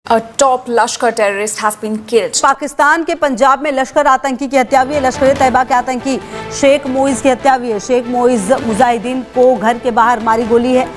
A top Lashkar terrorist has been killed. Pakistan के पंजाब में लश्कर आतंकी की हत्या हुई है। लश्कर तैयबा के आतंकी शेख मोइज की हत्या हुई है। शेख मोइज मुजाहिदीन को घर के बाहर मारी गोली है।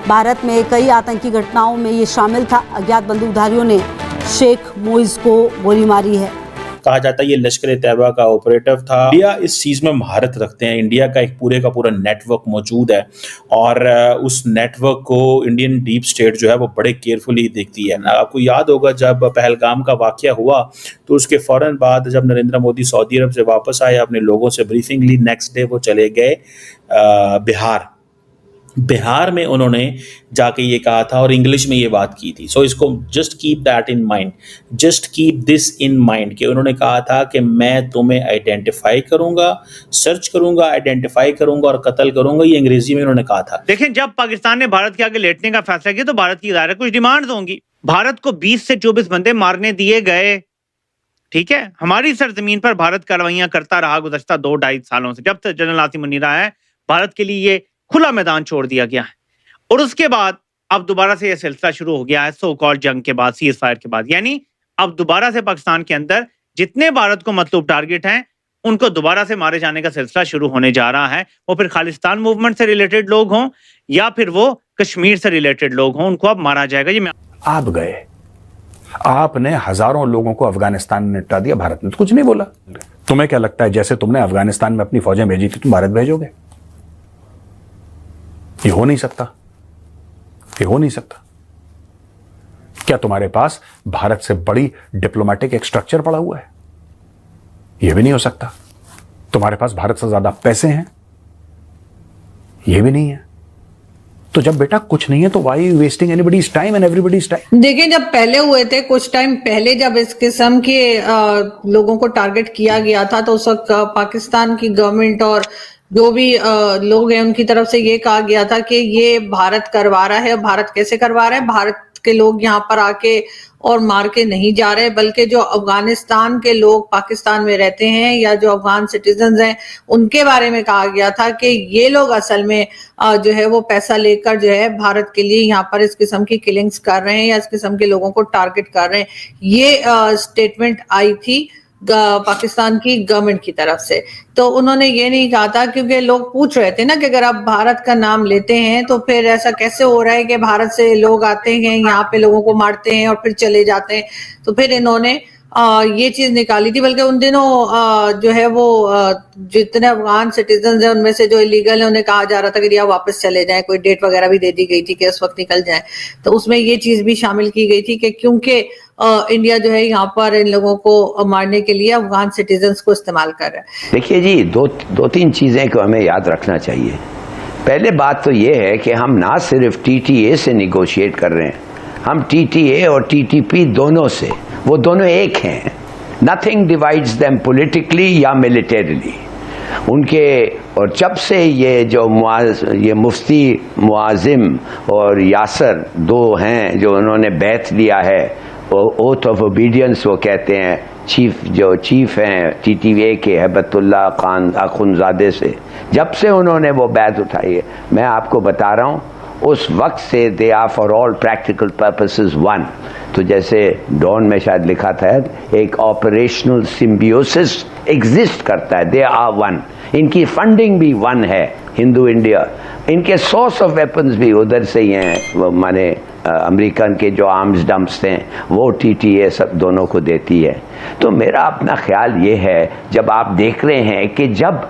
भारत में कई आतंकी घटनाओं में ये शामिल था। अज्ञात बंदूकधारियों ने शेख मोइज को गोली मारी है। कहा जाता है ये लश्कर तैयबा का ऑपरेटिव था। इंडिया इस चीज़ में महारत रखते हैं। इंडिया का एक पूरे का पूरा नेटवर्क मौजूद है और उस नेटवर्क को इंडियन डीप स्टेट जो है वो बड़े केयरफुली देखती है। आपको याद होगा जब पहलगाम का वाकया हुआ तो उसके फ़ौरन बाद जब नरेंद्र मोदी सऊदी अरब से वापस आए, अपने लोगों से ब्रीफिंग ली, नेक्स्ट डे वो चले गए बिहार में उन्होंने जाके ये कहा था और इंग्लिश में ये बात की थी। सो इसको just keep that in mind, just keep this in mind कि उन्होंने कहा था कि मैं तुम्हें आइडेंटिफाई करूंगा, सर्च करूंगा, आइडेंटिफाई करूंगा और कत्ल करूंगा। ये अंग्रेजी में उन्होंने कहा था। देखें, जब पाकिस्तान ने भारत के आगे लेटने का फैसला किया तो भारत की ज़ाहिर कुछ डिमांड्स होंगी। भारत को 20 से 24 बंदे मारने दिए गए, ठीक है। हमारी सरजमीन पर भारत कार्रवाइयां करता रहा गुज़श्ता 2-2.5 सालों से। जब तक जनरल आसिम मुनीर आया है, भारत के लिए ये खुला मैदान छोड़ दिया गया है और उसके बाद अब दोबारा से यह सिलसिला शुरू हो गया है सो कॉल्ड जंग के बाद, सीज फायर के बाद। यानी अब दोबारा से पाकिस्तान के अंदर जितने भारत को मतलूब टारगेट हैं उनको दोबारा से मारे जाने का सिलसिला शुरू होने जा रहा है। वो फिर खालिस्तान मूवमेंट से रिलेटेड लोग हों या फिर वो कश्मीर से रिलेटेड लोग हों, उनको अब मारा जाएगा। ये आप गए, आपने हजारों लोगों को अफगानिस्तान में निपटा दिया, भारत ने तो कुछ नहीं बोला। तुम्हें क्या लगता है जैसे तुमने अफगानिस्तान में अपनी फौजें भेजी थी तुम भारत भेजोगे? ये हो नहीं सकता, ये हो नहीं सकता। क्या तुम्हारे पास भारत से बड़ी डिप्लोमेटिक एक स्ट्रक्चर पड़ा हुआ है? यह भी नहीं हो सकता। तुम्हारे पास भारत से ज्यादा पैसे हैं? यह भी नहीं है। तो जब बेटा कुछ नहीं है तो why you wasting anybody's time and everybody's time. देखिए, जब पहले हुए थे कुछ टाइम पहले, जब इस किस्म के लोगों को टारगेट किया गया था तो उस वक्त पाकिस्तान की गवर्नमेंट और जो भी लोग हैं उनकी तरफ से ये कहा गया था कि ये भारत करवा रहा है। भारत कैसे करवा रहा है? भारत के लोग यहाँ पर आके और मार के नहीं जा रहे, बल्कि जो अफगानिस्तान के लोग पाकिस्तान में रहते हैं या जो अफगान सिटीजन हैं उनके बारे में कहा गया था कि ये लोग असल में जो है वो पैसा लेकर जो है भारत के लिए यहाँ पर इस किस्म की किलिंग्स कर रहे हैं या इस किस्म के लोगों को टारगेट कर रहे हैं। ये स्टेटमेंट आई थी पाकिस्तान की गवर्नमेंट की तरफ से। तो उन्होंने ये नहीं कहा था, क्योंकि लोग पूछ रहे थे ना कि अगर आप भारत का नाम लेते हैं तो फिर ऐसा कैसे हो रहा है कि भारत से लोग आते हैं यहाँ पे लोगों को मारते हैं और फिर चले जाते हैं। तो फिर इन्होंने ये चीज निकाली थी। बल्कि उन दिनों जो है वो जितने अफगान सिटीजन हैं उनमें से जो इलीगल है उन्हें कहा जा रहा था कि या वापस चले जाएं, कोई डेट वगैरह भी दे दी गई थी कि उस वक्त निकल जाएं। तो उसमें ये चीज भी शामिल की गई थी कि क्योंकि इंडिया जो है यहाँ पर इन लोगों को मारने के लिए अफगान सिटीजन्स को इस्तेमाल कर रहा है। देखिए जी, दो तीन चीजें को हमें याद रखना चाहिए। पहले बात तो ये है कि हम ना सिर्फ TTA से निगोशिएट कर रहे हैं, हम TTA और TTP दोनों से, वो दोनों एक हैं। नथिंग डिवाइड्स देम पॉलिटिकली या मिलिटरीली उनके। और जब से ये मुफ्ती मुआजिम और यासर दो हैं जो उन्होंने बैत लिया है, ओथ ऑफ ओबीडियंस वो कहते हैं, चीफ हैं TTA के हैबतुल्लाह खान अखुनजादे से, जब से उन्होंने वो बैत उठाई है, मैं आपको बता रहा हूँ उस वक्त से they are for all practical purposes one. तो जैसे डॉन में शायद लिखा था एक ऑपरेशनल सिम्बियोसिस एग्जिस्ट करता है, दे आर वन। इनकी फंडिंग भी वन है, हिंदू इंडिया। इनके सोर्स ऑफ वेपन्स भी उधर से ही हैं, माने अमेरिकन के जो आर्म्स डंप्स हैं वो TTA सब दोनों को देती है। तो मेरा अपना ख्याल ये है, जब आप देख रहे हैं कि जब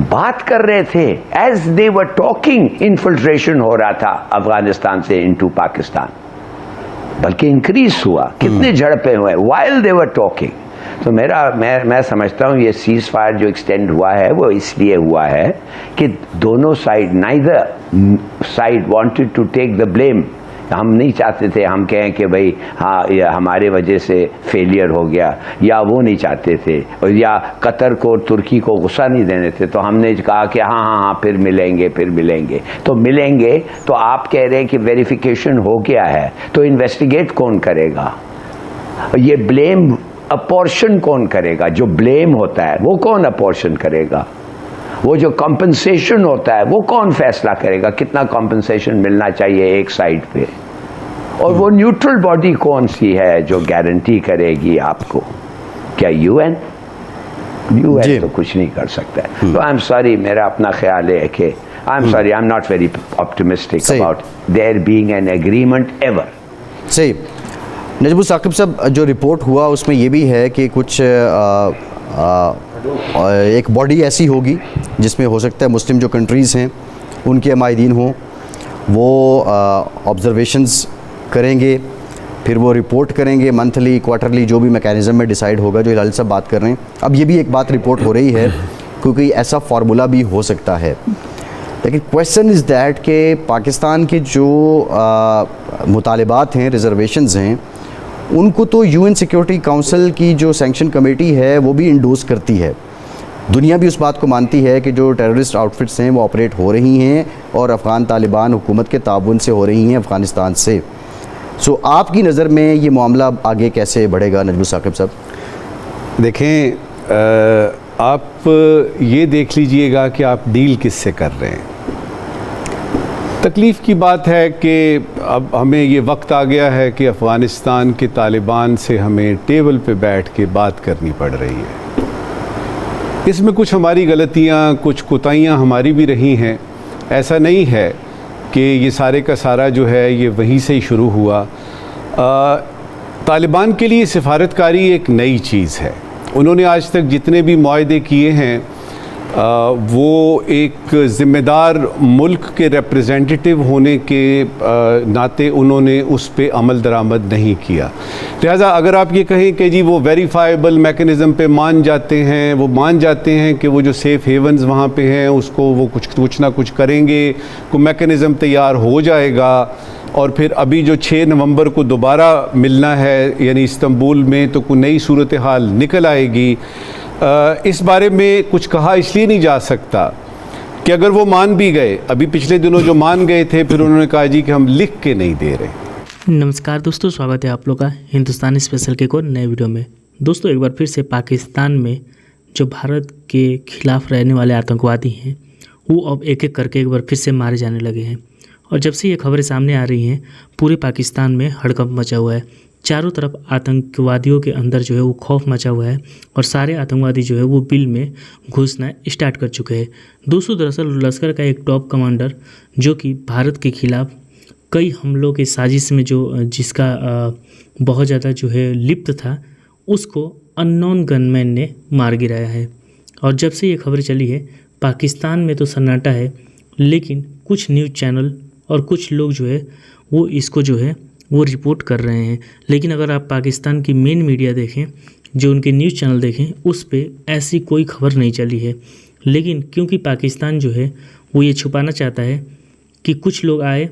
बात कर रहे थे as they were talking, infiltration हो रहा था अफगानिस्तान से इनटू पाकिस्तान, बल्कि इंक्रीज हुआ, कितने झड़पें हुए वाइल दे वर टॉकिंग। तो मैं समझता हूँ ये सीज फायर जो एक्सटेंड हुआ है वो इसलिए हुआ है कि दोनों side, neither side wanted to take the blame. हम नहीं चाहते थे हम कहें कि भाई हाँ ये हमारे वजह से फेलियर हो गया, या वो नहीं चाहते थे, और या कतर को तुर्की को गुस्सा नहीं देने थे। तो हमने कहा कि हाँ फिर मिलेंगे। तो मिलेंगे तो आप कह रहे हैं कि वेरिफिकेशन हो गया है, तो इन्वेस्टिगेट कौन करेगा? ये ब्लेम अपॉर्शन कौन करेगा? जो ब्लेम होता है वो कौन अपॉर्शन करेगा? वो जो कॉम्पनसेशन होता है वो कौन फैसला करेगा? कितना कॉम्पनसेशन मिलना चाहिए एक साइड पे? और वो न्यूट्रल बॉडी कौन सी है जो गारंटी करेगी आपको? क्या यूएन तो कुछ नहीं कर सकता है। तो आई एम सॉरी, मेरा अपना ख्याल है कि I am sorry, I am not very optimistic about their being an agreement ever. सही। नजमुल साकिब साहब, जो रिपोर्ट हुआ उसमें ये भी है कि कुछ एक बॉडी ऐसी होगी जिसमें हो सकता है मुस्लिम जो कंट्रीज़ हैं उनके अमायदीन हों, वो ऑब्जर्वेशंस करेंगे, फिर वो रिपोर्ट करेंगे मंथली क्वार्टरली, जो भी मैकेनिज़्म में डिसाइड होगा, जो हिलाल साहब बात कर रहे हैं। अब ये भी एक बात रिपोर्ट हो रही है क्योंकि ऐसा फार्मूला भी हो सकता है, लेकिन क्वेश्चन इज़ दैट कि पाकिस्तान के जो मुतालिबात हैं, रिजर्वेशंस हैं, उनको तो यूएन सिक्योरिटी काउंसिल की जो सैंक्शन कमेटी है वो भी इंडोर्स करती है। दुनिया भी उस बात को मानती है कि जो टेररिस्ट आउटफिट्स हैं वो ऑपरेट हो रही हैं और अफ़गान तालिबान हुकूमत के ताउन से हो रही हैं अफ़गानिस्तान से। सो आपकी नज़र में ये मामला आगे कैसे बढ़ेगा नजमुल साकिब साहब? देखें, आप ये देख लीजिएगा कि आप डील किससे कर रहे हैं। तकलीफ़ की बात है कि अब हमें ये वक्त आ गया है कि अफ़गानिस्तान के तालिबान से हमें टेबल पे बैठ के बात करनी पड़ रही है। इसमें कुछ हमारी गलतियाँ, कुछ कोताहियाँ हमारी भी रही हैं। ऐसा नहीं है कि ये सारे का सारा जो है ये वहीं से ही शुरू हुआ। तालिबान के लिए सिफारतकारी एक नई चीज़ है। उन्होंने आज तक जितने भी मुआहदे किए हैं वो एक ज़िम्मेदार मुल्क के रिप्रेजेंटेटिव होने के नाते उन्होंने उस पे अमल दरामद नहीं किया। लिहाजा अगर आप ये कहें कि जी वो वेरीफाइबल मैकेनिज़्म पे मान जाते हैं, वो मान जाते हैं कि वो जो सेफ़ हेवन्स वहाँ पे हैं उसको वो कुछ ना कुछ करेंगे, कोई मैकेनिज़्म तैयार हो जाएगा और फिर अभी जो 6 नवंबर को दोबारा मिलना है यानी इस्तांबुल में, तो कोई नई सूरत हाल निकल आएगी। इस बारे में कुछ कहा इसलिए नहीं जा सकता कि अगर वो मान भी गए, अभी पिछले दिनों जो मान गए थे, फिर उन्होंने कहा जी कि हम लिख के नहीं दे रहे। नमस्कार दोस्तों, स्वागत है आप लोग का हिंदुस्तानी स्पेशल के को नए वीडियो में। दोस्तों, एक बार फिर से पाकिस्तान में जो भारत के खिलाफ रहने वाले आतंकवादी हैं वो अब एक एक करके एक बार फिर से मारे जाने लगे हैं। और जब से ये खबरें सामने आ रही हैं पूरे पाकिस्तान में हड़कंप मचा हुआ है। चारों तरफ आतंकवादियों के अंदर जो है वो खौफ मचा हुआ है और सारे आतंकवादी जो है वो बिल में घुसना स्टार्ट कर चुके हैं। दोस्तों, दरअसल लश्कर का एक टॉप कमांडर जो कि भारत के खिलाफ कई हमलों की साजिश में जिसका बहुत ज़्यादा जो है लिप्त था, उसको अननोन गनमैन ने मार गिराया है। और जब से ये खबर चली है पाकिस्तान में तो सन्नाटा है, लेकिन कुछ न्यूज़ चैनल और कुछ लोग जो है वो इसको जो है वो रिपोर्ट कर रहे हैं। लेकिन अगर आप पाकिस्तान की मेन मीडिया देखें, जो उनके न्यूज़ चैनल देखें, उस पे ऐसी कोई खबर नहीं चली है। लेकिन क्योंकि पाकिस्तान जो है वो ये छुपाना चाहता है कि कुछ लोग आए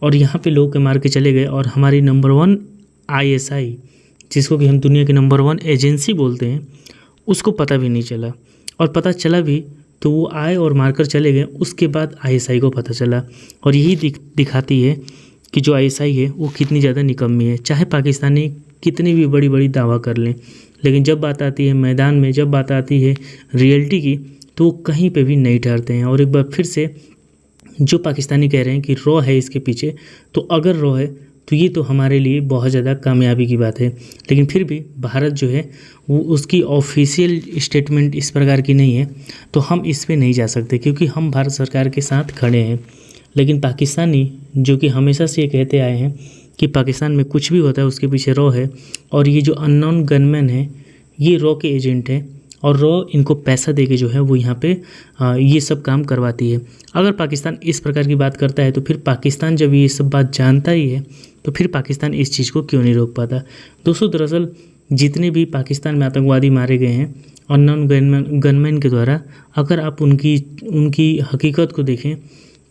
और यहाँ पे लोग के मार के चले गए और हमारी नंबर 1 ISI, जिसको कि हम दुनिया की नंबर 1 एजेंसी बोलते हैं, उसको पता भी नहीं चला। और पता चला भी तो वो आए और मारकर चले गए, उसके बाद ISI को पता चला। और यही दिखाती है कि जो ISI है वो कितनी ज़्यादा निकम्मी है। चाहे पाकिस्तानी कितनी भी बड़ी बड़ी दावा कर लें, लेकिन जब बात आती है मैदान में, जब बात आती है रियलिटी की, तो वो कहीं पे भी नहीं ठहरते हैं। और एक बार फिर से जो पाकिस्तानी कह रहे हैं कि रॉ है इसके पीछे, तो अगर रॉ है तो ये तो हमारे लिए बहुत ज़्यादा कामयाबी की बात है। लेकिन फिर भी भारत जो है वो उसकी ऑफिशियल स्टेटमेंट इस प्रकार की नहीं है, तो हम इस पे नहीं जा सकते क्योंकि हम भारत सरकार के साथ खड़े हैं। लेकिन पाकिस्तानी जो कि हमेशा से ये कहते आए हैं कि पाकिस्तान में कुछ भी होता है उसके पीछे रॉ है, और ये जो अननोन गनमैन है ये रॉ के एजेंट हैं और रॉ इनको पैसा देके जो है वो यहाँ पे ये सब काम करवाती है। अगर पाकिस्तान इस प्रकार की बात करता है तो फिर पाकिस्तान जब ये सब बात जानता ही है तो फिर पाकिस्तान इस चीज़ को क्यों नहीं रोक पाता। दोस्तों, दरअसल जितने भी पाकिस्तान में आतंकवादी मारे गए हैं अननोन गनमैन के द्वारा, अगर आप उनकी हकीकत को देखें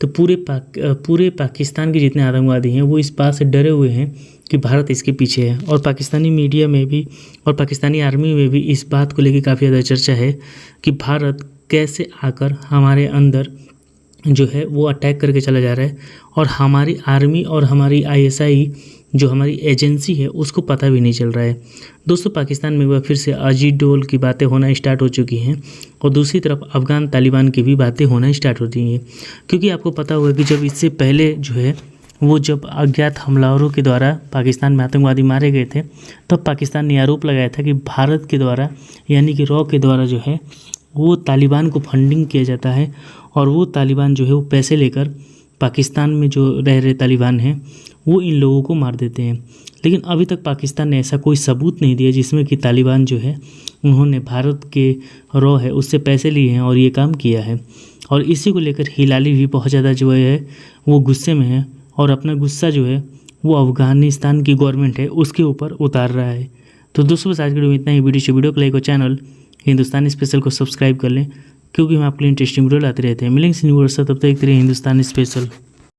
तो पूरे पाकिस्तान के जितने आतंकवादी हैं वो इस बात से डरे हुए हैं कि भारत इसके पीछे है। और पाकिस्तानी मीडिया में भी और पाकिस्तानी आर्मी में भी इस बात को लेकर काफ़ी ज़्यादा चर्चा है कि भारत कैसे आकर हमारे अंदर जो है वो अटैक करके चला जा रहा है और हमारी आर्मी और हमारी ISI जो हमारी एजेंसी है उसको पता भी नहीं चल रहा है। दोस्तों, पाकिस्तान में वह फिर से अजीत डोल की बातें होना स्टार्ट हो चुकी हैं और दूसरी तरफ अफ़गान तालिबान की भी बातें होना स्टार्ट होती हैं। क्योंकि आपको पता होगा कि जब इससे पहले जो है वो जब अज्ञात हमलावरों के द्वारा पाकिस्तान में आतंकवादी मारे गए थे, तब पाकिस्तान ने आरोप लगाया था कि भारत के द्वारा यानी कि रॉ के द्वारा जो है वो तालिबान को फंडिंग किया जाता है और वो तालिबान जो है वो पैसे लेकर पाकिस्तान में जो रह रहे तालिबान हैं वो इन लोगों को मार देते हैं। लेकिन अभी तक पाकिस्तान ने ऐसा कोई सबूत नहीं दिया जिसमें कि तालिबान जो है उन्होंने भारत के रॉ है उससे पैसे लिए हैं और ये काम किया है। और इसी को लेकर हिलाली भी बहुत ज़्यादा जो है वो गुस्से में है और अपना गुस्सा जो है वो अफ़गानिस्तान की गवर्नमेंट है उसके ऊपर उतार रहा है। तो दोस्तों बस आज के वीडियो में इतना ही। वीडियो को लाइक और चैनल हिंदुस्तानी स्पेशल को सब्सक्राइब कर लें, क्योंकि हम आपके लिए इंटरेस्टिंग वीडियो लाते रहते हैं। मिलेंगे न्यू वर्ष, तब तक देखते रहिए हिंदुस्तानी स्पेशल।